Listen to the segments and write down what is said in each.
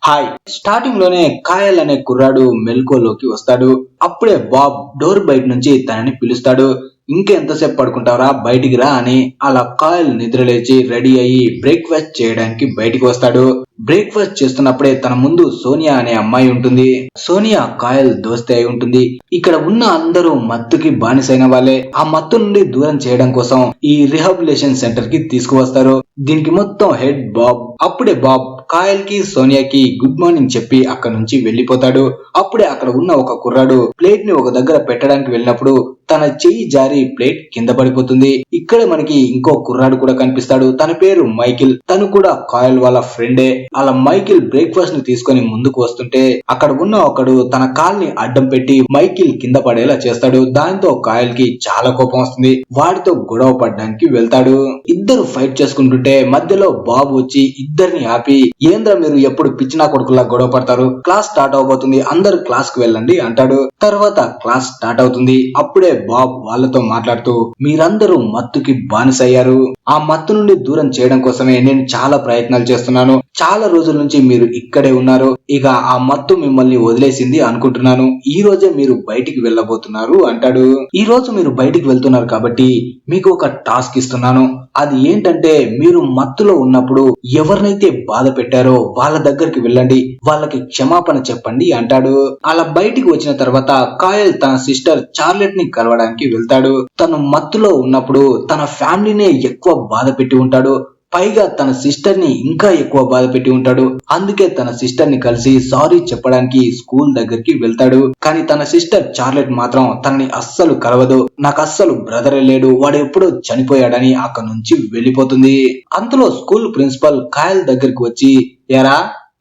Hi. Starting లోనే కాయల్ అనే కుర్రాడు మెల్కోలోకి వస్తాడు. అప్పుడే బాబ్ డోర్ బయట నుంచి తనని పిలుస్తాడు. ఇంకెంతసేపు పడుకుంటావరా, బయటికి రా అని. అలా కాయల్ నిద్రలేచి రెడీ అయ్యి బ్రేక్ఫాస్ట్ చేయడానికి బయటికి వస్తాడు. బ్రేక్ఫాస్ట్ చేస్తున్నప్పుడే తన ముందు సోనియా అనే అమ్మాయి ఉంటుంది. సోనియా కాయల్ దోస్తే అయి ఉంటుంది. ఇక్కడ ఉన్న అందరూ మత్తుకి బానిసైన వాళ్ళే. ఆ మత్తు నుండి దూరం చేయడం కోసం ఈ రిహాబిలేషన్ సెంటర్ కి తీసుకువస్తారు. దీనికి మొత్తం హెడ్ బాబ్. అప్పుడే బాబ్ కాయల్ కి సోనియాకి గుడ్ మార్నింగ్ చెప్పి అక్కడ నుంచి వెళ్లిపోతాడు. అప్పుడే అక్కడ ఉన్న ఒక కుర్రాడు ప్లేట్ ని ఒక దగ్గర పెట్టడానికి వెళ్ళినప్పుడు తన చెయ్యి జారి ప్లేట్ కింద పడిపోతుంది. ఇక్కడ మనకి ఇంకో కుర్రాడు కూడా కనిపిస్తాడు. తన పేరు మైకిల్. తను కూడా కాయల్ వాళ్ళ ఫ్రెండే. అలా మైకిల్ బ్రేక్ఫాస్ట్ ని తీసుకొని ముందుకు వస్తుంటే అక్కడ ఉన్న ఒకడు తన కాల్ని అడ్డం పెట్టి మైకిల్ కింద పడేలా చేస్తాడు. దాంతో కాయల్ కి చాలా కోపం వస్తుంది. వాడితో గొడవ పడడానికి వెళ్తాడు. ఇద్దరు ఫైట్ చేసుకుంటుంటే మధ్యలో బాబు వచ్చి ఇద్దరిని ఆపి, ఏంద్ర మీరు ఎప్పుడు పిచ్చినా కొడుకులా గొడవ పడతారు, క్లాస్ స్టార్ట్ అవబోతుంది, అందరు క్లాస్ కు వెళ్ళండి అంటాడు. తర్వాత క్లాస్ స్టార్ట్ అవుతుంది. అప్పుడే బాబ్ వాళ్ళతో మాట్లాడుతూ, మీరందరూ మత్తుకి బానిసయ్యారు. ఆ మత్తు నుండి దూరం చేయడం కోసమే నేను చాలా ప్రయత్నాలు చేస్తున్నాను. చాలా రోజుల నుంచి మీరు ఇక్కడే ఉన్నారు. ఇక ఆ మత్తు మిమ్మల్ని వదిలేసింది అనుకుంటున్నాను. ఈ రోజే మీరు బయటికి వెళ్ళబోతున్నారు అంటాడు. ఈ రోజు మీరు బయటికి వెళ్తున్నారు కాబట్టి మీకు ఒక టాస్క్ ఇస్తున్నాను. అది ఏంటంటే, మీరు మత్తులో ఉన్నప్పుడు ఎవరినైతే బాధ పెట్టారో వాళ్ళ దగ్గరికి వెళ్ళండి, వాళ్ళకి క్షమాపణ చెప్పండి అంటాడు. అలా బయటికి వచ్చిన తర్వాత కాయల్ తన సిస్టర్ చార్లెట్ ని కలవడానికి వెళ్తాడు. తను మత్తులో ఉన్నప్పుడు తన ఫ్యామిలీనే ఎక్కువ బాధ పెట్టి ఉంటాడు. పైగా తన సిస్టర్ ని ఇంకా ఎక్కువ బాధ పెట్టి ఉంటాడు. అందుకే తన సిస్టర్ ని కలిసి సారీ చెప్పడానికి స్కూల్ దగ్గరికి వెళ్తాడు. కానీ తన సిస్టర్ చార్లెట్ మాత్రం తనని అస్సలు కలవదు. నాకు అస్సలు బ్రదరే లేడు, వాడు ఎప్పుడో చనిపోయాడని అక్కడి నుంచి వెళ్ళిపోతుంది. అంతలో స్కూల్ ప్రిన్సిపల్ కాయల్ దగ్గరికి వచ్చి, ఎరా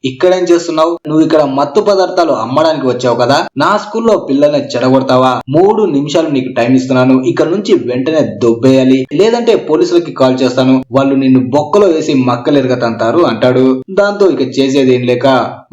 ఇక్కడేం చేస్తున్నావు? నువ్వు ఇక్కడ మత్తు పదార్థాలు అమ్మడానికి వచ్చావు కదా, నా స్కూల్లో పిల్లల్ని చెడగొడతావా? 3 నిమిషాలు నీకు టైం ఇస్తున్నాను. ఇక్కడ నుంచి వెంటనే దొబ్బేయాలి, లేదంటే పోలీసులకి కాల్ చేస్తాను, వాళ్ళు నిన్ను బొక్కలో వేసి మక్కలెరగతంటారు అంటాడు. దాంతో ఇక చేసేది ఏం లేక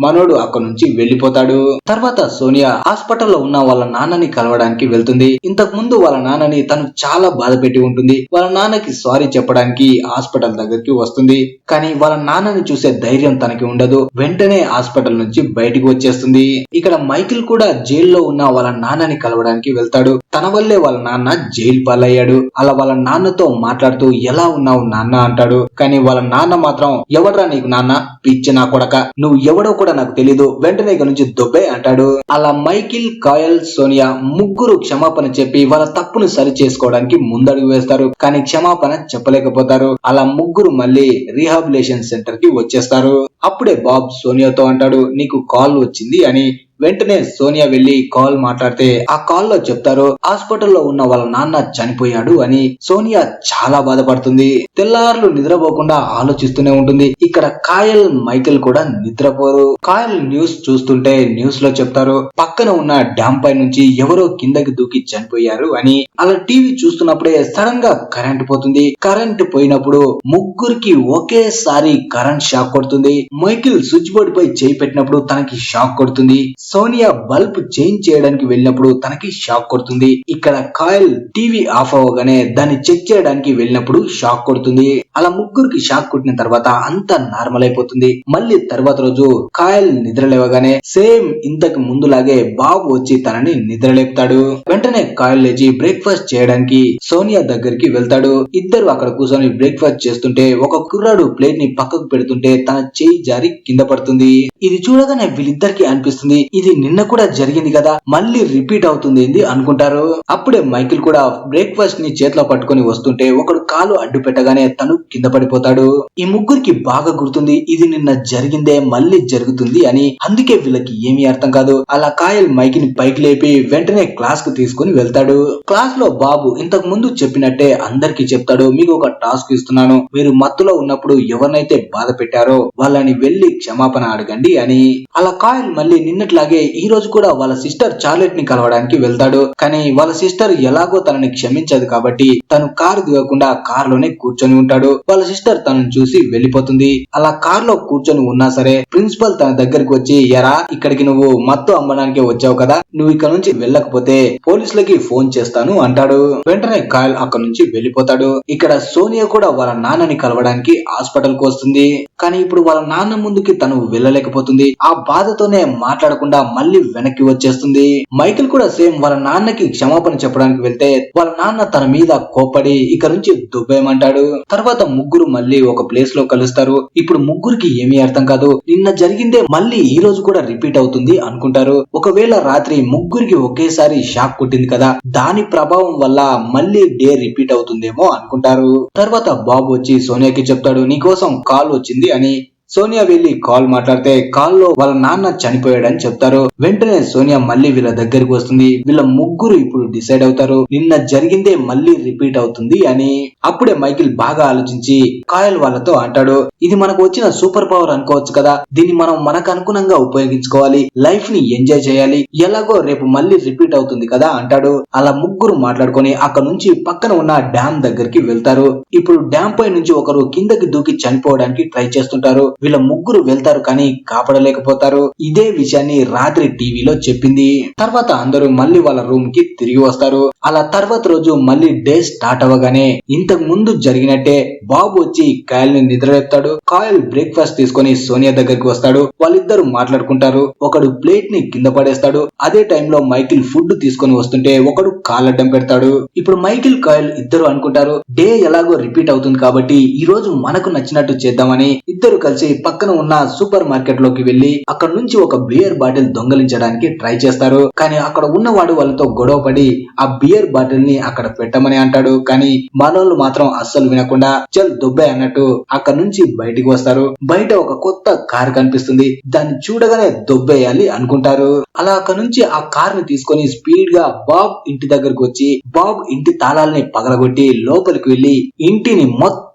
మనోడు అక్కడి నుంచి వెళ్లిపోతాడు. తర్వాత సోనియా హాస్పిటల్లో ఉన్న వాళ్ళ నాన్నని కలవడానికి వెళ్తుంది. ఇంతకు ముందు వాళ్ళ నాన్నని తను చాలా బాధ పెట్టి ఉంటుంది. వాళ్ళ నాన్నకి సారీ చెప్పడానికి హాస్పిటల్ దగ్గరికి వస్తుంది. కానీ వాళ్ళ నాన్నని చూసే ధైర్యం తనకి ఉండదు. వెంటనే హాస్పిటల్ నుంచి బయటికి వచ్చేస్తుంది. ఇక్కడ మైకిల్ కూడా జైల్లో ఉన్న వాళ్ళ నాన్నని కలవడానికి వెళ్తాడు. తన వల్లే వాళ్ళ నాన్న జైలు పాలయ్యాడు. అలా వాళ్ళ నాన్నతో మాట్లాడుతూ, ఎలా ఉన్నావు నాన్న అంటాడు. కానీ వాళ్ళ నాన్న మాత్రం, ఎవడ్రా నీకు నాన్న, పిచ్చి నా కొడక, నువ్వు ఎవడో కూడా నాకు తెలీదు, వెంటనే ఇక నుంచి దొబ్బే అంటాడు. అలా మైకిల్, కాయల్, సోనియా ముగ్గురు క్షమాపణ చెప్పి వాళ్ళ తప్పును సరి చేసుకోవడానికి ముందడుగు వేస్తారు. కానీ క్షమాపణ చెప్పలేకపోతారు. అలా ముగ్గురు మళ్ళీ రీహాబిలేషన్ సెంటర్ కి వచ్చేస్తారు. అప్పుడే బాబ్ సోనియాతో అంటాడు, నీకు కాల్ వచ్చింది అని. వెంటనే సోనియా వెళ్లి కాల్ మాట్లాడితే ఆ కాల్ లో చెప్తారు, హాస్పిటల్లో ఉన్న వాళ్ళ నాన్న చనిపోయాడు అని. సోనియా చాలా బాధపడుతుంది. తెల్లార్లు నిద్రపోకుండా ఆలోచిస్తూనే ఉంటుంది. ఇక్కడ కాయల్, మైకిల్ కూడా నిద్రపోరు. కాయల్ న్యూస్ చూస్తుంటే న్యూస్ లో చెప్తారు, పక్కన ఉన్న డ్యామ్ పై నుంచి ఎవరో కిందకి దూకి చనిపోయారు అని. అలా టీవీ చూస్తున్నప్పుడే సడన్ గా కరెంట్ పోతుంది. కరెంట్ పోయినప్పుడు ముగ్గురికి ఒకేసారి కరెంట్ షాక్ కొడుతుంది. మైకిల్ స్విచ్ బోర్డు పై చేయి పెట్టినప్పుడు తనకి షాక్ కొడుతుంది. సోనియా బల్బ్ చేంజ్ చేయడానికి వెళ్ళినప్పుడు తనకి షాక్ కొడుతుంది. ఇక్కడ కాయల్ టీవీ ఆఫ్ అవ్వగానే దాన్ని చెక్ చేయడానికి వెళ్ళినప్పుడు షాక్ కొడుతుంది. అలా ముగ్గురికి షాక్ కొట్టిన తర్వాత అంతా నార్మల్ అయిపోతుంది. మళ్ళీ తర్వాత రోజు కాయల్ నిద్రలేవగానే సేమ్ ఇంతకు ముందులాగే బాబు వచ్చి తనని నిద్రలేపుతాడు. వెంటనే కాయల్ లేచి బ్రేక్ఫాస్ట్ చేయడానికి సోనియా దగ్గరికి వెళ్తాడు. ఇద్దరు అక్కడ కూర్చొని బ్రేక్ఫాస్ట్ చేస్తుంటే ఒక కుర్రాడు ప్లేట్ ని పక్కకు పెడుతుంటే తన చేయి జారి కింద పడుతుంది. ఇది చూడగానే వీళ్ళిద్దరికి అనిపిస్తుంది, ఇది నిన్న కూడా జరిగింది కదా, మళ్ళీ రిపీట్ అవుతుంది అనుకుంటారు. అప్పుడే మైకిల్ కూడా బ్రేక్ఫాస్ట్ ని చేతిలో పట్టుకొని వస్తుంటే ఒకడు కాలు అడ్డు పెట్టగానే తను కింద పడిపోతాడు. ఈ ముగ్గురికి బాగా గుర్తుంది, ఇది నిన్న జరిగిందే మళ్ళీ జరుగుతుంది అని. అందుకే వీళ్ళకి ఏమీ అర్థం కాదు. అలా కాయల్ మైకిని పైకి లేపి వెంటనే క్లాస్ కు తీసుకుని వెళ్తాడు. క్లాస్ లో బాబు ఇంతకు ముందు చెప్పినట్టే అందరికి చెప్తాడు, మీకు ఒక టాస్క్ ఇస్తున్నాను, మీరు మత్తులో ఉన్నప్పుడు ఎవరినైతే బాధ పెట్టారో వాళ్ళని వెళ్లి క్షమాపణ అడగండి అని. అలా కాయల్ మళ్ళీ నిన్నట్లాగే ఈ రోజు కూడా వాళ్ళ సిస్టర్ చార్లెట్ ని కలవడానికి వెళ్తాడు. కానీ వాళ్ళ సిస్టర్ ఎలాగో తనని క్షమించదు కాబట్టి తను కారు దిగకుండా కార్ లోనే కూర్చొని ఉంటాడు. వాళ్ళ సిస్టర్ తనని చూసి వెళ్లిపోతుంది. అలా కార్ లో కూర్చొని ఉన్నా సరే ప్రిన్సిపల్ తన దగ్గరికి వచ్చి, ఎరా ఇక్కడికి నువ్వు మత్తు అమ్మడానికి వచ్చావు కదా, నువ్వు ఇక్కడ నుంచి వెళ్ళకపోతే పోలీసులకి ఫోన్ చేస్తాను అంటాడు. వెంటనే కాయల్ అక్కడ నుంచి వెళ్ళిపోతాడు. ఇక్కడ సోనియా కూడా వాళ్ళ నాన్నని కలవడానికి హాస్పిటల్ కు వస్తుంది. కానీ ఇప్పుడు వాళ్ళ నాన్న ముందుకి తను వెళ్ళలేకపోతుంది. ఆ బాధతోనే మాట్లాడకుండా మళ్ళీ వెనక్కి వచ్చేస్తుంది. మైకిల్ కూడా సేమ్ వాళ్ళ నాన్నకి క్షమాపణ చెప్పడానికి వెళ్తే వాళ్ళ నాన్న తన మీద కోపడి ఇక్కడ నుంచి దుబ్బేయమంటాడు. తర్వాత ముగ్గురు మళ్ళీ ఒక ప్లేస్ లో కలుస్తారు. ఇప్పుడు ముగ్గురికి ఏమీ అర్థం కాదు. నిన్న జరిగిందే మళ్ళీ ఈ రోజు కూడా రిపీట్ అవుతుంది అనుకుంటారు. ఒకవేళ రాత్రి ముగ్గురికి ఒకేసారి షాక్ కొట్టింది కదా, దాని ప్రభావం వల్ల మళ్ళీ డే రిపీట్ అవుతుందేమో అనుకుంటారు. తర్వాత బాబు వచ్చి సోనియాకి చెప్తాడు, నీకోసం కాల్ వచ్చింది అని. సోనియా వెళ్లి కాల్ మాట్లాడితే కాల్లో వాళ్ళ నాన్న చనిపోయాడని చెప్తారు. వెంటనే సోనియా మళ్ళీ వీళ్ళ దగ్గరికి వస్తుంది. వీళ్ళ ముగ్గురు ఇప్పుడు డిసైడ్ అవుతారు నిన్న జరిగిందే మళ్ళీ రిపీట్ అవుతుంది అని. అప్పుడే మైకిల్ బాగా ఆలోచించి కాయల్ వాళ్ళతో అంటాడు, ఇది మనకు వచ్చిన సూపర్ పవర్ అనుకోవచ్చు కదా, దీన్ని మనం మనకు అనుగుణంగా ఉపయోగించుకోవాలి, లైఫ్ ని ఎంజాయ్ చేయాలి, ఎలాగో రేపు మళ్ళీ రిపీట్ అవుతుంది కదా అంటాడు. అలా ముగ్గురు మాట్లాడుకొని అక్కడ నుంచి పక్కన ఉన్న డ్యామ్ దగ్గరికి వెళ్తారు. ఇప్పుడు డ్యామ్ పై నుంచి ఒకరు కిందకి దూకి చనిపోవడానికి ట్రై చేస్తుంటారు. వీళ్ళ ముగ్గురు వెళ్తారు కానీ కాపాడలేకపోతారు. ఇదే విషయాన్ని రాత్రి టీవీలో చెప్పింది. తర్వాత అందరూ మళ్ళీ వాళ్ళ రూమ్ కి తిరిగి వస్తారు. అలా తర్వాత రోజు మళ్ళీ డే స్టార్ట్ అవ్వగానే ఇంతకు ముందు జరిగినట్టే బాబు వచ్చి కాయల్ ని నిద్రలేపుతాడు. కాయల్ బ్రేక్ఫాస్ట్ తీసుకొని సోనియా దగ్గరికి వస్తాడు. వాళ్ళిద్దరు మాట్లాడుకుంటారు. ఒకడు ప్లేట్ ని కింద పడేస్తాడు. అదే టైంలో మైకిల్ ఫుడ్ తీసుకొని వస్తుంటే ఒకడు కాలడ్డం పెడతాడు. ఇప్పుడు మైకిల్ కాయల్ ఇద్దరు అనుకుంటారు డే ఎలాగో రిపీట్ అవుతుంది కాబట్టి ఈ రోజు మనకు నచ్చినట్టు చేద్దామని ఇద్దరు కలిసి పక్కన ఉన్న సూపర్ మార్కెట్ లోకి వెళ్లి అక్కడ నుంచి ఒక బియర్ బాటిల్ దొంగలించడానికి ట్రై చేస్తారు. కానీ అక్కడ ఉన్నవాడు వాళ్ళతో గొడవ పడి ఆ బియర్ బాటిల్ ని అక్కడ పెట్టమని అంటాడు. కానీ మనోళ్ళు మాత్రం అస్సలు వినకుండా చల్ దుబ్బే అన్నట్టు అక్కడ నుంచి బయటికి వస్తారు. బయట ఒక కొత్త కార్ కనిపిస్తుంది. దాన్ని చూడగానే దొబ్బేయాలి అనుకుంటారు. అలా అక్కడ నుంచి ఆ కార్ ని తీసుకొని స్పీడ్ గా బాబ్ ఇంటి దగ్గరకు వచ్చి బాబ్ ఇంటి తాళాలని పగలగొట్టి లోపలికి వెళ్లి ఇంటిని మొత్తం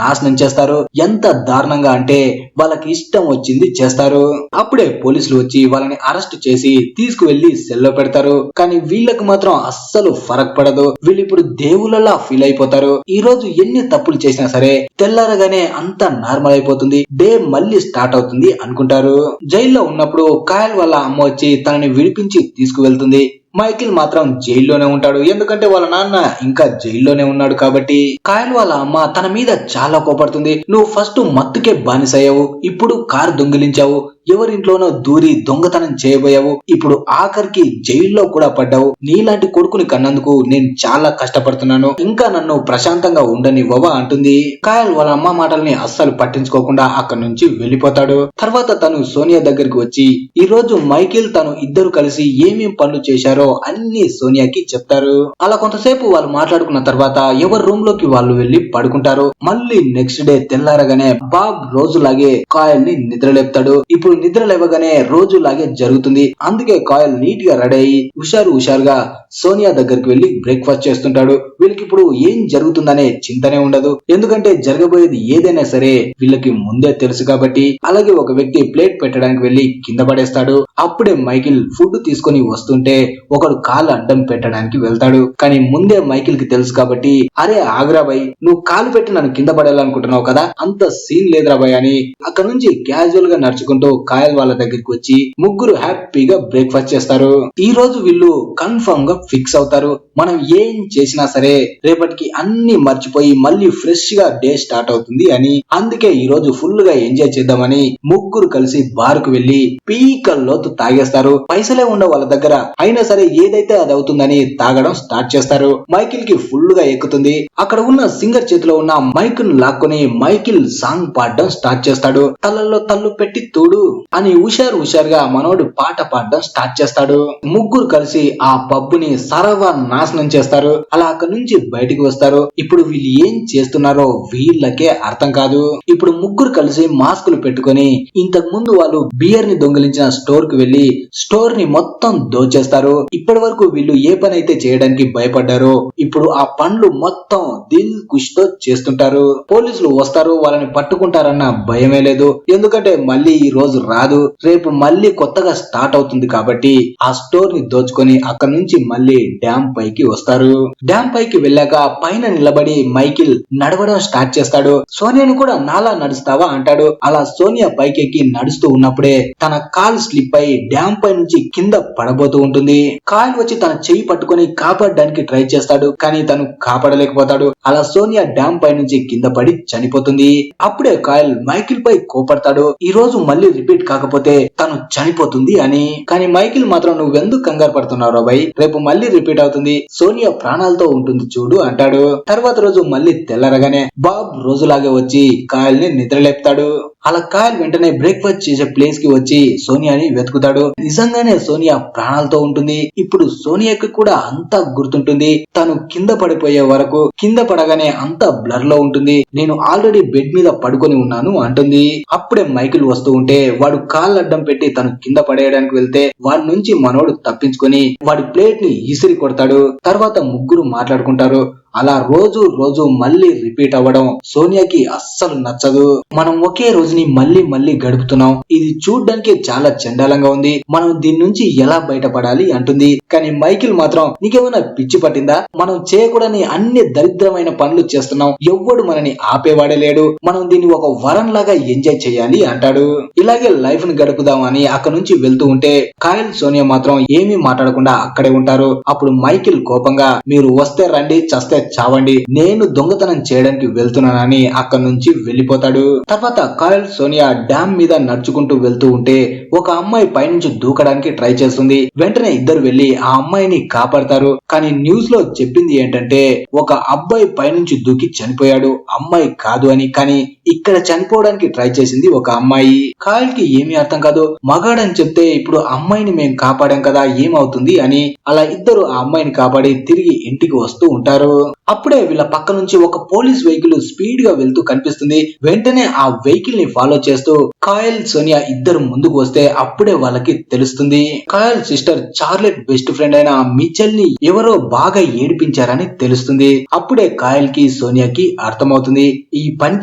నాశనం చేస్తారు. ఎంత దారుణంగా అంటే వాళ్ళకి ఇష్టం వచ్చింది చేస్తారు. అప్పుడే పోలీసులు వచ్చి వాళ్ళని అరెస్ట్ చేసి తీసుకువెళ్లి సెల్లో పెడతారు. కానీ వీళ్ళకి మాత్రం అస్సలు ఫరక్ పడదు. వీళ్ళు ఇప్పుడు దేవుళ్ళలా ఫీల్ అయిపోతారు. ఈ రోజు ఎన్ని తప్పులు చేసినా సరే తెల్లారగానే అంతా నార్మల్ అయిపోతుంది, డే మళ్ళీ స్టార్ట్ అవుతుంది అనుకుంటారు. జైల్లో ఉన్నప్పుడు కాయల్ వాళ్ళ అమ్మ వచ్చి తనని విడిపించి తీసుకువెళ్తుంది. మైకిల్ మాత్రం జైల్లోనే ఉంటాడు. ఎందుకంటే వాళ్ళ నాన్న ఇంకా జైల్లోనే ఉన్నాడు కాబట్టి. కాయల్ వాళ్ళ అమ్మ తన మీద చాలా కోపడుతుంది. నువ్వు ఫస్ట్ మత్తుకే బానిసయ్యావు, ఇప్పుడు కారు దొంగిలించావు, ఎవరింట్లోనో దూరి దొంగతనం చేయబోయావు, ఇప్పుడు ఆఖరికి జైల్లో కూడా పడ్డావు. నీలాంటి కొడుకుని కన్నందుకు నేను చాలా కష్టపడుతున్నాను, ఇంకా నన్ను ప్రశాంతంగా ఉండనివ్వవా అంటుంది. కాయల్ వాళ్ళ అమ్మ మాటల్ని అస్సలు పట్టించుకోకుండా అక్కడి నుంచి వెళ్ళిపోతాడు. తర్వాత తను సోనియా దగ్గరికి వచ్చి ఈ రోజు మైకిల్ తను ఇద్దరు కలిసి ఏమేం పనులు చేశారో అన్ని సోనియాకి చెప్తారు. అలా కొంతసేపు వాళ్ళు మాట్లాడుకున్న తర్వాత ఎవరి రూమ్ లోకి వాళ్ళు వెళ్లి పడుకుంటారు. మళ్ళీ నెక్స్ట్ డే తెల్లారగానే బాబ్ రోజులాగే కాయల్ ని నిద్రలేపుతాడు. ఇప్పుడు నిద్ర లేవగానే రోజులాగే జరుగుతుంది. అందుకే కాయల్ నీట్ గా రెడీ అయ్యి హుషారుగా సోనియా దగ్గరికి వెళ్లి బ్రేక్ఫాస్ట్ చేస్తుంటాడు. వీళ్ళకి ఇప్పుడు ఏం జరుగుతుందనే చింతనే ఉండదు. ఎందుకంటే జరగబోయేది ఏదైనా సరే వీళ్ళకి ముందే తెలుసు కాబట్టి. అలాగే ఒక వ్యక్తి ప్లేట్ పెట్టడానికి వెళ్లి కింద పడేస్తాడు. అప్పుడే మైకిల్ ఫుడ్ తీసుకొని వస్తుంటే ఒకడు కాలు అడ్డం పెట్టడానికి వెళ్తాడు. కానీ ముందే మైకిల్ కి తెలుసు కాబట్టి అరే ఆగ్రా బాయ్, నువ్వు కాలు పెట్టి నన్ను కింద పడేయాలనుకుంటున్నావు కదా, అంత సీన్ లేదురా బాయ్ అని అక్కడ నుంచి క్యాజువల్ గా నడుచుకుంటూ కాయల్ వాళ్ళ దగ్గరికి వచ్చి ముగ్గురు హ్యాపీగా బ్రేక్ఫాస్ట్ చేస్తారు. ఈ రోజు వీళ్ళు కన్ఫర్మ్ గా ఫిక్స్ అవుతారు, మనం ఏం చేసినా సరే రేపటికి అన్ని మర్చిపోయి మళ్ళీ ఫ్రెష్ గా డే స్టార్ట్ అవుతుంది అని. అందుకే ఈ రోజు ఫుల్ గా ఎంజాయ్ చేద్దామని ముగ్గురు కలిసి బార్ కు వెళ్లి పీకల్లోతు తాగేస్తారు. పైసలే ఉండవు వాళ్ళ దగ్గర, అయినా సరే ఏదైతే అది అవుతుందని తాగడం స్టార్ట్ చేస్తారు. మైకిల్ కి ఫుల్ గా ఎక్కుతుంది. అక్కడ ఉన్న సింగర్ చేతిలో ఉన్న మైక్ ను లాక్కొని మైకిల్ సాంగ్ పాడడం స్టార్ట్ చేస్తాడు. తలల్లో తల్లు పెట్టి తోడు అని హుషారుగా మనోడు పాట పాడడం స్టార్ట్ చేస్తాడు. ముగ్గురు కలిసి ఆ పబ్ ని సర్వ నాశనం చేస్తారు. అలా అక్కడ నుంచి బయటికి వస్తారు. ఇప్పుడు వీళ్ళు ఏం చేస్తున్నారో వీళ్ళకే అర్థం కాదు. ఇప్పుడు ముగ్గురు కలిసి మాస్కులు పెట్టుకొని ఇంతకు ముందు వాళ్ళు బియర్ ని దొంగిలించిన స్టోర్ కు వెళ్లి స్టోర్ ని మొత్తం దోచేస్తారు. ఇప్పటి వరకు వీళ్ళు ఏ పని అయితే చేయడానికి భయపడ్డారో ఇప్పుడు ఆ పనులు మొత్తం దిల్ ఖుష్ తో చేస్తుంటారు. పోలీసులు వస్తారు, వాళ్ళని పట్టుకుంటారన్న భయమే లేదు. ఎందుకంటే మళ్ళీ ఈ రోజు రాదు, రేపు మళ్ళీ కొత్తగా స్టార్ట్ అవుతుంది కాబట్టి ఆ స్టోర్ ని దోచుకొని అక్కడ నుంచి మళ్ళీ డ్యామ్ పైకి వస్తారు. డ్యామ్ పైకి వెళ్ళాక పైన నిలబడి మైకిల్ నడవడం స్టార్ట్ చేస్తాడు. సోనియాను కూడా నాలా నడుస్తావా అంటాడు. అలా సోనియా పైకి నడుస్తూ ఉన్నప్పుడే తన కాల్ స్లిప్ అయి డ్యామ్ పై నుంచి కింద పడబోతూ ఉంటుంది. కాయల్ వచ్చి తన చెయ్యి పట్టుకొని కాపాడడానికి ట్రై చేస్తాడు, కానీ తను కాపాడలేకపోతాడు. అలా సోనియా డ్యామ్ పై నుంచి కింద పడి చనిపోతుంది. అప్పుడే కాయల్ మైకిల్ పై కోపడతాడు, ఈ రోజు మళ్ళీ రిపీట్ కాకపోతే తను చనిపోతుంది అని. కానీ మైకిల్ మాత్రం నువ్వెందుకు కంగారు పడుతున్నావు రాబాయ్, రేపు మళ్ళీ రిపీట్ అవుతుంది, సోనియా ప్రాణాలతో ఉంటుంది చూడు అంటాడు. తర్వాత రోజు మళ్ళీ తెల్లరగానే బాబ్ రోజులాగే వచ్చి కాయల్ ని నిద్రలేపుతాడు. అలా కాయల్ వెంటనే బ్రేక్ఫాస్ట్ చేసే ప్లేస్ కి వచ్చి సోనియాని వెతుకుతాడు. నిజంగానే సోనియా ప్రాణాలతో ఉంటుంది. ఇప్పుడు సోనియాకి కూడా అంతా గుర్తుంటుంది. తను కింద పడిపోయే వరకు, కింద పడగానే అంతా బ్లర్ లో ఉంటుంది. నేను ఆల్రెడీ బెడ్ మీద పడుకొని ఉన్నాను అంటుంది. అప్పుడే మైకిల్ వస్తూ ఉంటే వాడు కాళ్ళు అడ్డం పెట్టి తను కింద పడేయడానికి వెళ్తే వాడి నుంచి మనోడు తప్పించుకొని వాడి ప్లేట్ ని ఇసిరి కొడతాడు. తర్వాత ముగ్గురు మాట్లాడుకుంటారు. అలా రోజు రోజు మళ్ళీ రిపీట్ అవ్వడం సోనియాకి అస్సలు నచ్చదు. మనం ఒకే రోజుని మళ్ళీ మళ్ళీ గడుపుతున్నాం, ఇది చూడ్డానికి చాలా చండాలంగా ఉంది, మనం దీని నుంచి ఎలా బయటపడాలి అంటుంది. కానీ మైకిల్ మాత్రం నీకేమైనా పిచ్చి పట్టిందా, మనం చేయకూడని అన్ని దరిద్రమైన పనులు చేస్తున్నాం, ఎవ్వడు మనని ఆపేవాడే లేడు, మనం దీన్ని ఒక వరం లాగా ఎంజాయ్ చేయాలి అంటాడు. ఇలాగే లైఫ్ ని గడుపుదాం అని అక్కడ నుంచి వెళ్తూ ఉంటే కాయల్ సోనియా మాత్రం ఏమీ మాట్లాడకుండా అక్కడే ఉంటారు. అప్పుడు మైకిల్ కోపంగా మీరు వస్తే రండి, చస్తే చావండి, నేను దొంగతనం చేయడానికి వెళ్తున్నానని అక్కడి నుంచి వెళ్లిపోతాడు. తర్వాత కాయల్ సోనియా డ్యామ్ మీద నడుచుకుంటూ వెళ్తూ ఉంటే ఒక అమ్మాయి పైనుంచి దూకడానికి ట్రై చేస్తుంది. వెంటనే ఇద్దరు వెళ్లి ఆ అమ్మాయిని కాపాడతారు. కానీ న్యూస్ లో చెప్పింది ఏంటంటే ఒక అబ్బాయి పైనుంచి దూకి చనిపోయాడు, అమ్మాయి కాదు అని. కానీ ఇక్కడ చనిపోవడానికి ట్రై చేసింది ఒక అమ్మాయి. కాయల్ కి ఏమీ అర్థం కాదు, మగాడని చెప్తే ఇప్పుడు అమ్మాయిని మేము కాపాడాం కదా ఏమవుతుంది అని. అలా ఇద్దరు ఆ అమ్మాయిని కాపాడి తిరిగి ఇంటికి వస్తూ ఉంటారు. అప్పుడే వీళ్ళ పక్క నుంచి ఒక పోలీస్ వెహికల్ స్పీడ్ గా వెళ్తూ కనిపిస్తుంది. వెంటనే ఆ వెహికల్ ని ఫాలో చేస్తూ కాయల్ సోనియా ఇద్దరు ముందుకు వస్తే అప్పుడే వాళ్ళకి తెలుస్తుంది కాయల్ సిస్టర్ చార్లెట్ బెస్ట్ ఫ్రెండ్ అయిన మిచెల్ ని ఎవరో బాగా ఏడిపించారని తెలుస్తుంది. అప్పుడే కాయల్ కి సోనియాకి అర్థమవుతుంది ఈ పని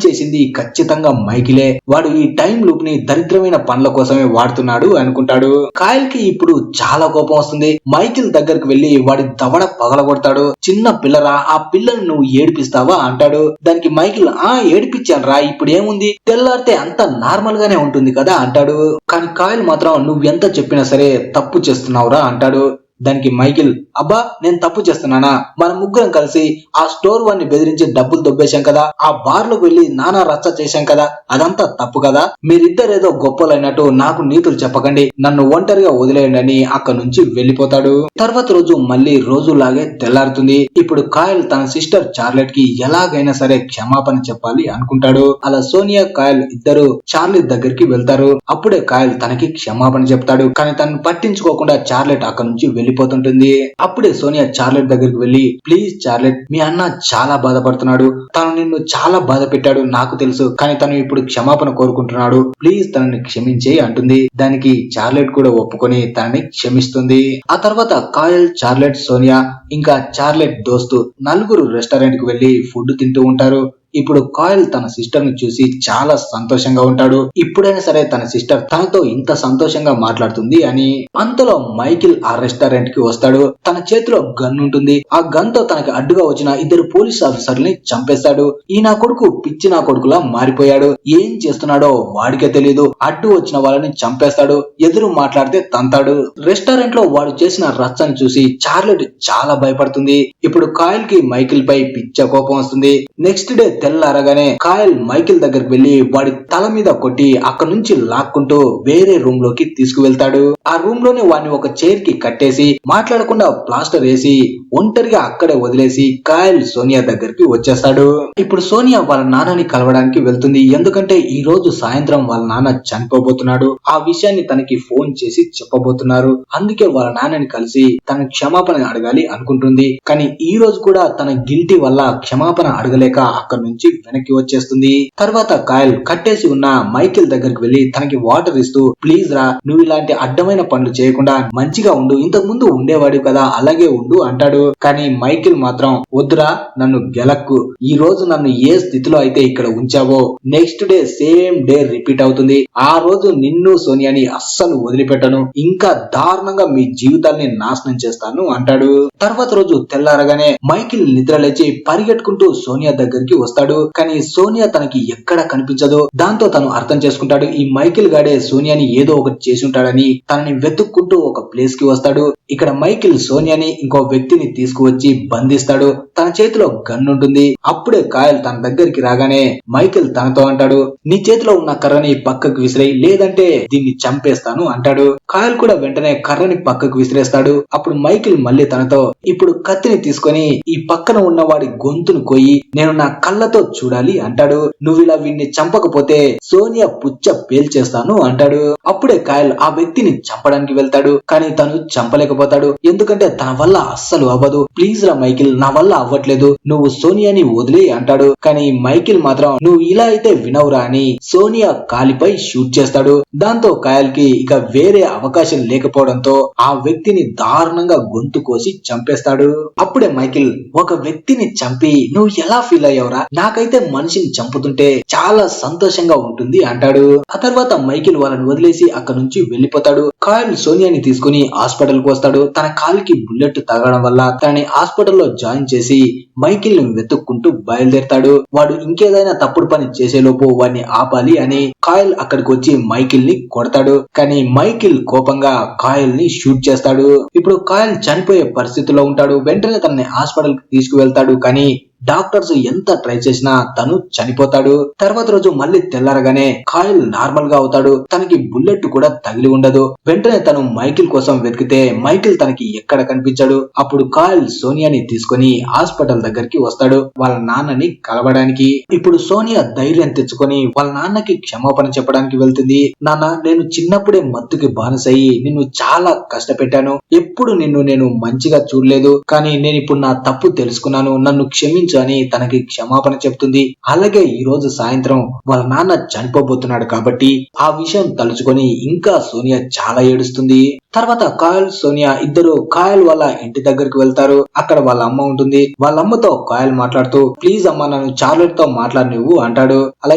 చేసింది ఖచ్చితంగా మైకిలే, వాడు ఈ టైం లూప్ ని దరిద్రమైన పనుల కోసమే వాడుతున్నాడు అనుకుంటాడు. కాయల్ కి ఇప్పుడు చాలా కోపం వస్తుంది. మైకిల్ దగ్గరకు వెళ్లి వాడి దవడ పగలగొడతాడు. చిన్న పిల్లరా, ఆ పిల్లని నువ్వు ఏడిపిస్తావా అంటాడు. దానికి మైకిల్ ఏడిపించాను రా, ఇప్పుడు ఏముంది, తెల్లారితే అంత నార్మల్ గానే ఉంటుంది కదా అంటాడు. కానీ కాయల్ మాత్రం నువ్వెంత చెప్పినా సరే తప్పు చేస్తున్నావురా అంటాడు. దానికి మైకిల్ అబ్బా నేను తప్పు చేస్తున్నానా, మన ముగ్గురం కలిసి ఆ స్టోర్ వాడిని బెదిరించి డబ్బులు దొబ్బేశాం కదా, ఆ బార్ లోకి వెళ్లి నానా రచ్చ చేశాం కదా, అదంతా తప్పు కదా, మీరిద్దరేదో గొప్పలైనట్టు నాకు నీతులు చెప్పకండి, నన్ను ఒంటరిగా వదిలేయండి అని అక్కడ నుంచి వెళ్లిపోతాడు. తర్వాత రోజు మళ్ళీ రోజులాగే తెల్లారుతుంది. ఇప్పుడు కాయల్ తన సిస్టర్ చార్లెట్ కి ఎలాగైనా సరే క్షమాపణ చెప్పాలి అనుకుంటాడు. అలా సోనియా కాయల్ ఇద్దరు చార్లెట్ దగ్గరికి వెళ్తారు. అప్పుడే కాయల్ తనకి క్షమాపణ చెప్తాడు. కానీ తనను పట్టించుకోకుండా చార్లెట్ అక్కడ నుంచి వెళ్ళిపోతుంటుంది. అప్పుడే సోనియా చార్లెట్ దగ్గరికి వెళ్లి ప్లీజ్ చార్లెట్, మీ అన్న చాలా బాధపడుతున్నాడు, తను నిన్ను చాలా బాధ పెట్టాడు నాకు తెలుసు, కానీ తను ఇప్పుడు క్షమాపణ కోరుకుంటున్నాడు, ప్లీజ్ తనని క్షమించే అంటుంది. దానికి చార్లెట్ కూడా ఒప్పుకొని తనని క్షమిస్తుంది. ఆ తర్వాత కాయల్, చార్లెట్, సోనియా ఇంకా చార్లెట్ దోస్తు నలుగురు రెస్టారెంట్ కి వెళ్లి ఫుడ్ తింటూ ఉంటారు. ఇప్పుడు కాయల్ తన సిస్టర్ ని చూసి చాలా సంతోషంగా ఉంటాడు. ఇప్పుడైనా సరే తన సిస్టర్ తనతో ఇంత సంతోషంగా మాట్లాడుతుంది అని. అంతలో మైకిల్ ఆ రెస్టారెంట్ కి వస్తాడు. తన చేతిలో గన్ ఉంటుంది. ఆ గన్ తో తనకి అడ్డుగా వచ్చిన ఇద్దరు పోలీస్ ఆఫీసర్ని చంపేస్తాడు. ఈ నా కొడుకు పిచ్చి నా కొడుకులా మారిపోయాడు, ఏం చేస్తున్నాడో వాడికే తెలియదు, అడ్డు వచ్చిన వాళ్ళని చంపేస్తాడు, ఎదురు మాట్లాడితే తంతాడు. రెస్టారెంట్ లో వాడు చేసిన రచ్చని చూసి చార్లెట్ చాలా భయపడుతుంది. ఇప్పుడు కాయల్ కి మైకిల్ పై పిచ్చ కోపం వస్తుంది. నెక్స్ట్ డే తెల్లారగానే కాయల్ మైకిల్ దగ్గరికి వెళ్లి వాడి తల మీద కొట్టి అక్కడ నుంచి లాక్కుంటూ వేరే రూమ్ లోకి తీసుకువెళ్తాడు. ఆ రూమ్ లోనే వాడిని ఒక చైర్ కి కట్టేసి మాట్లాడకుండా ప్లాస్టర్ వేసి ఒంటరిగా అక్కడే వదిలేసి కాయల్ సోనియా దగ్గరికి వచ్చేస్తాడు. ఇప్పుడు సోనియా వాళ్ళ నాన్నని కలవడానికి వెళ్తుంది. ఎందుకంటే ఈ రోజు సాయంత్రం వాళ్ళ నాన్న చనిపోబోతున్నాడు, ఆ విషయాన్ని తనకి ఫోన్ చేసి చెప్పబోతున్నారు. అందుకే వాళ్ళ నాన్నని కలిసి తన క్షమాపణ అడగాలి అనుకుంటుంది. కానీ ఈ రోజు కూడా తన గిల్టీ వల్ల క్షమాపణ అడగలేక అక్కడ నుంచి వెనక్కి వచ్చేస్తుంది. తర్వాత కాయల్ కట్టేసి ఉన్న మైకిల్ దగ్గరికి వెళ్లి తనకి వాటర్ ఇస్తూ ప్లీజ్ రా, నువ్వు ఇలాంటి అడ్డమైన పనులు చేయకుండా మంచిగా ఉండు, ఇంతకు ముందు ఉండేవాడు కదా అలాగే ఉండు అంటాడు. కానీ మైకిల్ మాత్రం వద్దురా, నన్ను గెలక్కు, ఈ రోజు నన్ను ఏ స్థితిలో అయితే ఇక్కడ ఉంచావో next day same day repeat అవుతుంది, ఆ రోజు నిన్ను సోనియాని అస్సలు వదిలిపెట్టను, ఇంకా దారుణంగా మీ జీవితాల్ని నాశనం చేస్తాను అంటాడు. తర్వాత రోజు తెల్లారగానే మైకిల్ నిద్ర లేచి పరిగెట్టుకుంటూ సోనియా దగ్గరికి వస్తాడు. చూస్తాడు, కానీ సోనియా తనకి ఎక్కడ కనిపించదు. దాంతో తను అర్థం చేసుకుంటాడు ఈ మైకిల్ గాడే సోనియాని ఏదో ఒకటి చేసి ఉంటాడని. తనని వెతుక్కుంటూ ఒక ప్లేస్ కి వస్తాడు. ఇక్కడ మైకిల్ సోనియాని ఇంకో వ్యక్తిని తీసుకువచ్చి బంధిస్తాడు. తన చేతిలో గన్ ఉంటుంది. అప్పుడే కాయల్ తన దగ్గరికి రాగానే మైకిల్ తనతో అంటాడు, నీ చేతిలో ఉన్న కర్రని పక్కకు విసిరేయి, లేదంటే దీన్ని చంపేస్తాను అంటాడు. కాయల్ కూడా వెంటనే కర్రని పక్కకు విసిరేస్తాడు. అప్పుడు మైకిల్ మళ్ళీ తనతో, ఇప్పుడు కత్తిని తీసుకొని ఈ పక్కన ఉన్న వాడి గొంతును కోయి నేను నా కళ్ళతో చూడాలి అంటాడు. నువ్వు ఇలా వీడిని చంపకపోతే సోనియా పుచ్చ పేల్చేస్తాను అంటాడు. అప్పుడే కాయల్ ఆ వ్యక్తిని చంపడానికి వెళ్తాడు, కానీ తను చంపలేకపోతాడు. ఎందుకంటే తన వల్ల అస్సలు అవ్వదు. ప్లీజ్ రా మైకిల్, నా వల్ల అవ్వట్లేదు, నువ్వు సోనియాని వదిలే అంటాడు. కానీ మైకిల్ మాత్రం నువ్వు ఇలా అయితే వినవురా అని సోనియా కాలిపై షూట్ చేస్తాడు. దాంతో కాయల్ కి ఇక వేరే అవకాశం లేకపోవడంతో ఆ వ్యక్తిని దారుణంగా గొంతు కోసి చంపేస్తాడు. అప్పుడే మైకిల్, ఒక వ్యక్తిని చంపి నువ్వు ఎలా ఫీల్ అయ్యావురా? నాకైతే మనిషిని చంపుతుంటే చాలా సంతోషంగా ఉంటుంది అంటాడు. ఆ తర్వాత మైకిల్ వాళ్ళని వదిలేసి అక్కడ నుంచి వెళ్లిపోతాడు. కాయల్ సోనియాని తీసుకుని హాస్పిటల్ కు వస్తాడు. తన కాలికి బుల్లెట్ తగలడం వల్ల తనని హాస్పిటల్లో జాయిన్ చేసి మైకిల్ ని వెతుక్కుంటూ బయలుదేరతాడు. వాడు ఇంకేదైనా తప్పుడు పని చేసేలోపు వాడిని ఆపాలి అని కాయల్ అక్కడికి వచ్చి మైకిల్ ని కొడతాడు. కానీ మైకిల్ కోపంగా కాయల్ ని షూట్ చేస్తాడు. ఇప్పుడు కాయల్ చనిపోయే పరిస్థితిలో ఉంటాడు. వెంటనే తనని హాస్పిటల్ కి తీసుకువెళ్తాడు. కానీ డాక్టర్స్ ఎంత ట్రై చేసినా తను చనిపోతాడు. తర్వాత రోజు మళ్ళీ తెల్లారగానే కాయల్ నార్మల్ గా అవుతాడు. తనకి బుల్లెట్ కూడా తగిలి ఉండదు. వెంటనే తను మైకిల్ కోసం వెతికితే మైకిల్ తనకి ఎక్కడ కనిపించాడు. అప్పుడు కాయల్ సోనియాని తీసుకుని హాస్పిటల్ దగ్గరికి వస్తాడు వాళ్ళ నాన్నని కలవడానికి. ఇప్పుడు సోనియా ధైర్యం తెచ్చుకొని వాళ్ళ నాన్నకి క్షమాపణ చెప్పడానికి వెళ్తుంది. నాన్న, నేను చిన్నప్పుడే మత్తుకి బానిసయ్యి నిన్ను చాలా కష్టపెట్టాను. ఎప్పుడు నిన్ను నేను మంచిగా చూడలేదు. కానీ నేను ఇప్పుడు నా తప్పు తెలుసుకున్నాను, నన్ను క్షమించు అని తనకి క్షమాపణ చెప్తుంది. అలాగే ఈ రోజు సాయంత్రం వాళ్ళ నాన్న చనిపోబోతున్నాడు కాబట్టి ఆ విషయం తలుచుకొని ఇంకా సోనియా చాలా ఏడుస్తుంది. తర్వాత కాయల్ సోనియా ఇద్దరు కాయల్ వాళ్ళ ఇంటి దగ్గరికి వెళ్తారు. అక్కడ వాళ్ళ అమ్మ ఉంటుంది. వాళ్ళ అమ్మతో కాయల్ మాట్లాడుతూ, ప్లీజ్ అమ్మ, నన్ను చార్లెట్ తో మాట్లాడినివ్వు అంటాడు. అలా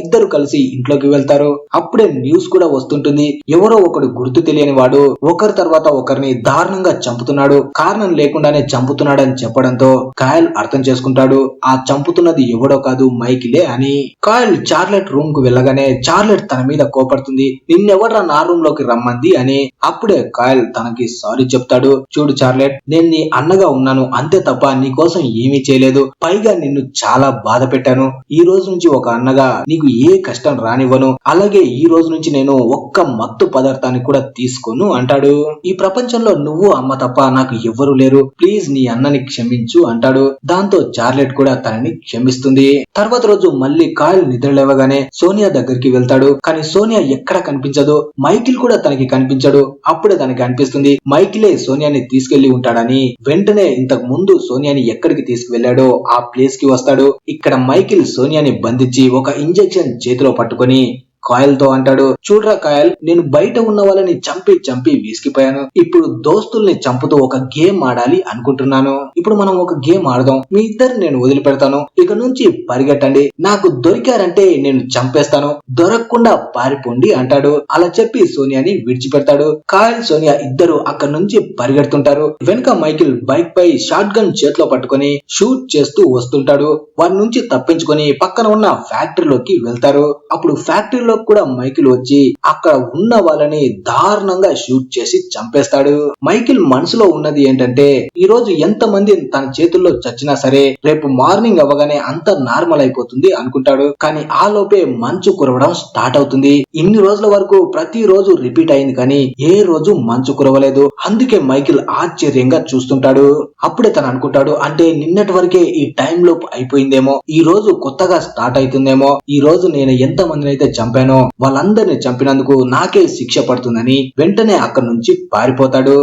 ఇద్దరు కలిసి ఇంట్లోకి వెళ్తారు. అప్పుడే న్యూస్ కూడా వస్తుంటుంది. ఎవరో ఒకడు గుర్తు తెలియని వాడు ఒకరి తర్వాత ఒకరిని దారుణంగా చంపుతున్నాడు, కారణం లేకుండానే చంపుతున్నాడని చెప్పడంతో కాయల్ అర్థం చేసుకుంటాడు ఆ చంపుతున్నది ఎవడో కాదు మైకిలే అని. కాయల్ చార్లెట్ రూమ్ కు వెళ్ళగానే చార్లెట్ తన మీద కోపడుతుంది. నిన్నెవడ్రా నా రూమ్ లోకి రమ్మంది అని. అప్పుడే కాయల్ తనకి సారీ చెప్తాడు. చూడు చార్లెట్, నేను నీ అన్నగా ఉన్నాను అంతే తప్ప నీ కోసం ఏమీ చేయలేదు. పైగా నిన్ను చాలా బాధ పెట్టాను. ఈ రోజు నుంచి ఒక అన్నగా నీకు ఏ కష్టం రానివ్వను. అలాగే ఈ రోజు నుంచి నేను ఒక్క మత్తు పదార్థాన్ని కూడా తీసుకోను అంటాడు. ఈ ప్రపంచంలో నువ్వు అమ్మ తప్ప నాకు ఎవ్వరూ లేరు. ప్లీజ్ నీ అన్నని క్షమించు అంటాడు. దాంతో చార్లెట్ కూడా తనని క్షమిస్తుంది. తర్వాత రోజు మళ్ళీ కాయల్ నిద్ర లేవగానే సోనియా దగ్గరికి వెళ్తాడు. కానీ సోనియా ఎక్కడ కనిపించదు. మైకిల్ కూడా తనకి కనిపించడు. అప్పుడే తనకి అనిపిస్తుంది మైకిలే సోనియాని తీసుకెళ్లి ఉంటాడని. వెంటనే ఇంతకు ముందు సోనియాని ఎక్కడికి తీసుకువెళ్లాడో ఆ ప్లేస్ కి వస్తాడు. ఇక్కడ మైకిల్ సోనియాని బంధించి ఒక ఇంజెక్షన్ చేతిలో పట్టుకొని కాయల్ తో అంటాడు, చూడరా కాయల్, నేను బయట ఉన్న వాళ్ళని చంపి విసిగిపోయాను. ఇప్పుడు దోస్తుల్ని చంపుతూ ఒక గేమ్ ఆడాలి అనుకుంటున్నాను. ఇప్పుడు మనం ఒక గేమ్ ఆడదాం. మీ ఇద్దరు నేను వదిలిపెడతాను. ఇక నుంచి పరిగెట్టండి. నాకు దొరికారంటే నేను చంపేస్తాను. దొరకకుండా పారిపోండి అంటాడు. అలా చెప్పి సోనియాని విడిచిపెడతాడు. కాయల్ సోనియా ఇద్దరు అక్కడి నుంచి పరిగెడుతుంటారు. వెనుక మైకిల్ బైక్ పై షాట్ గన్ చేతిలో పట్టుకొని షూట్ చేస్తూ వస్తుంటాడు. వారి నుంచి తప్పించుకొని పక్కన ఉన్న ఫ్యాక్టరీలోకి వెళ్తారు. అప్పుడు ఫ్యాక్టరీలో కూడా మైకిల్ వచ్చి అక్కడ ఉన్న వాళ్ళని దారుణంగా షూట్ చేసి చంపేస్తాడు. మైకిల్ మనసులో ఉన్నది ఏంటంటే, ఈ రోజు ఎంత మంది తన చేతుల్లో చచ్చినా సరే రేపు మార్నింగ్ అవ్వగానే అంత నార్మల్ అయిపోతుంది అనుకుంటాడు. కానీ ఆ లోపే మంచు కురవడం స్టార్ట్ అవుతుంది. ఇన్ని రోజుల వరకు ప్రతి రోజు రిపీట్ అయింది, కానీ ఏ రోజు మంచు కురవలేదు. అందుకే మైకిల్ ఆశ్చర్యంగా చూస్తుంటాడు. అప్పుడే తను అనుకుంటాడు, అంటే నిన్నటి వరకే ఈ టైం లోపు అయిపోయిందేమో, ఈ రోజు కొత్తగా స్టార్ట్ అవుతుందేమో. ఈ రోజు నేను ఎంత మందిని అయితే చంపాను, వాళ్ళందరినీ చంపినందుకు నాకే శిక్ష పడుతుందని వెంటనే అక్కడి నుంచి పారిపోతాడు.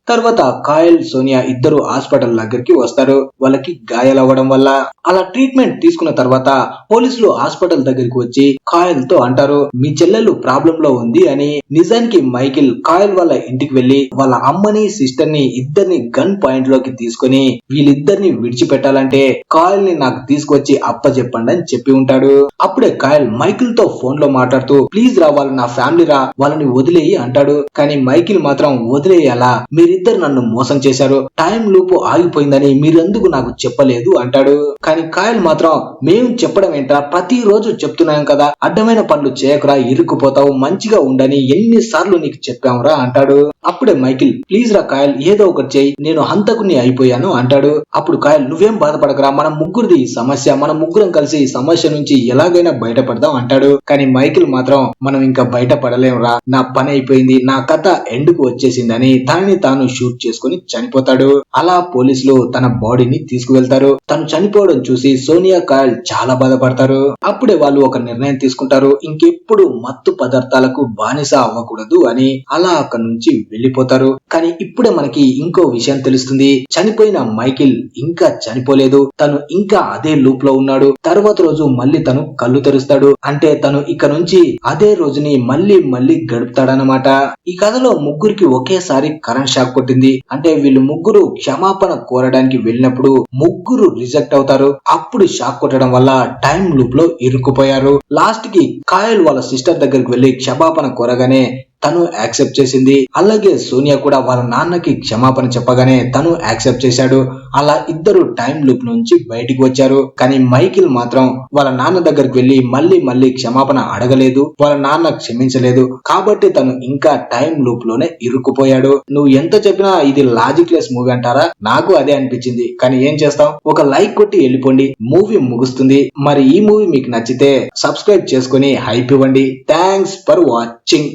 తర్వాత కాయల్ సోనియా ఇద్దరు హాస్పిటల్ దగ్గరికి వస్తారు. వాళ్ళకి గాయాలవ్వడం వల్ల. అలా ట్రీట్మెంట్ తీసుకున్న తర్వాత పోలీసులు హాస్పిటల్ దగ్గరికి వచ్చి కాయల్ తో అంటారు, మీ చెల్లెలు ప్రాబ్లం లో ఉంది అని. నిజానికి మైకిల్ కాయల్ వాళ్ళ ఇంటికి వెళ్లి వాళ్ళ అమ్మని సిస్టర్ ని ఇద్దరిని గన్ పాయింట్ లోకి తీసుకుని వీళ్ళిద్దరిని విడిచిపెట్టాలంటే కాయల్ ని నాకు తీసుకొచ్చి అప్పచెప్పండి అని చెప్పి ఉంటాడు. అప్పుడే కాయల్ మైకిల్ తో ఫోన్ లో మాట్లాడుతూ, ప్లీజ్ రా, వాళ్ళు నా ఫ్యామిలీ రా, వాళ్ళని వదిలేయి అంటాడు. కానీ మైకిల్ మాత్రం వదిలేయాలా, మీరిద్దరు మీరిద్దరు నన్ను మోసం చేశారు, టైం లూప్ ఆగిపోయిందని మీరెందుకు నాకు చెప్పలేదు అంటాడు. కానీ కాయల్ మాత్రం మేము చెప్పడం ఏంట్రా, ప్రతిరోజు చెప్తున్నాం కదా, అడ్డమైన పనులు చేయకురా, ఇరుక్కుపోతావు, మంచిగా ఉండని ఎన్నిసార్లు నీకు చెప్పాంరా అంటాడు. అప్పుడే మైకిల్ ప్లీజ్ రా కాయల్ ఏదో ఒకటి చేయి, నేను హంతకుని అయిపోయాను అంటాడు. అప్పుడు కాయల్ నువ్వేం బాధపడకరా, మన ముగ్గురిది సమస్య, మన ముగ్గురం కలిసి ఈ సమస్య నుంచి ఎలాగైనా బయటపడదాం అంటాడు. కానీ మైకిల్ మాత్రం మనం ఇంకా బయటపడలేంరా, నా పని అయిపోయింది, నా కథ ఎండుకు వచ్చేసిందని తనని తాను షూట్ చేసుకుని చనిపోతాడు. అలా పోలీసులు తన బాడీని తీసుకువెళ్తారు. తను చనిపోవడం చూసి సోనియా కాయల్ చాలా బాధపడతారు. అప్పుడే వాళ్ళు ఒక నిర్ణయం తీసుకుంటారు, ఇంకెప్పుడు మత్తు పదార్థాలకు బానిస అవ్వకూడదు అని. అలా అక్కడి నుంచి వెళ్లిపోతారు. కానీ ఇప్పుడే మనకి ఇంకో విషయం తెలుస్తుంది, చనిపోయిన మైకిల్ ఇంకా చనిపోలేదు, తను ఇంకా అదే లూప్ లో ఉన్నాడు. తర్వాత రోజు మళ్ళీ తను కళ్ళు తెరుస్తాడు, అంటే తను ఇక నుంచి అదే రోజుని మళ్ళీ మళ్ళీ గడుపుతాడనమాట. ఈ కథలో ముగ్గురికి ఒకేసారి కరెంట్ షాక్ కొట్టింది, అంటే వీళ్ళు ముగ్గురు క్షమాపణ కోరడానికి వెళ్ళినప్పుడు ముగ్గురు రిజెక్ట్ అవుతారు. అప్పుడు షాక్ కొట్టడం వల్ల టైం లూప్ లో ఇరుక్కుపోయారు. లాస్ట్ కి కాయల్ వాళ్ళ సిస్టర్ దగ్గరికి వెళ్లి క్షమాపణ కోరగానే తను యాక్సెప్ట్ చేసింది. అలాగే సోనియా కూడా వాళ్ళ నాన్నకి క్షమాపణ చెప్పగానే తను యాక్సెప్ట్ చేశాడు. అలా ఇద్దరు టైం లూప్ నుంచి బయటికి వచ్చారు. కానీ మైకిల్ మాత్రం వాళ్ళ నాన్న దగ్గరికి వెళ్లి మళ్ళీ మళ్ళీ క్షమాపణ అడగలేదు, వాళ్ళ నాన్న క్షమించలేదు. కాబట్టి తను ఇంకా టైం లూప్ లోనే ఇరుక్కుపోయాడు. నువ్వు ఎంత చెప్పినా ఇది లాజిక్ లెస్ మూవీ అంటారా, నాకు అదే అనిపించింది. కానీ ఏం చేస్తాం, ఒక లైక్ కొట్టి వెళ్ళిపోండి, మూవీ ముగుస్తుంది. మరి ఈ మూవీ మీకు నచ్చితే సబ్స్క్రైబ్ చేసుకుని హైప్ ఇవ్వండి. Thanks for watching.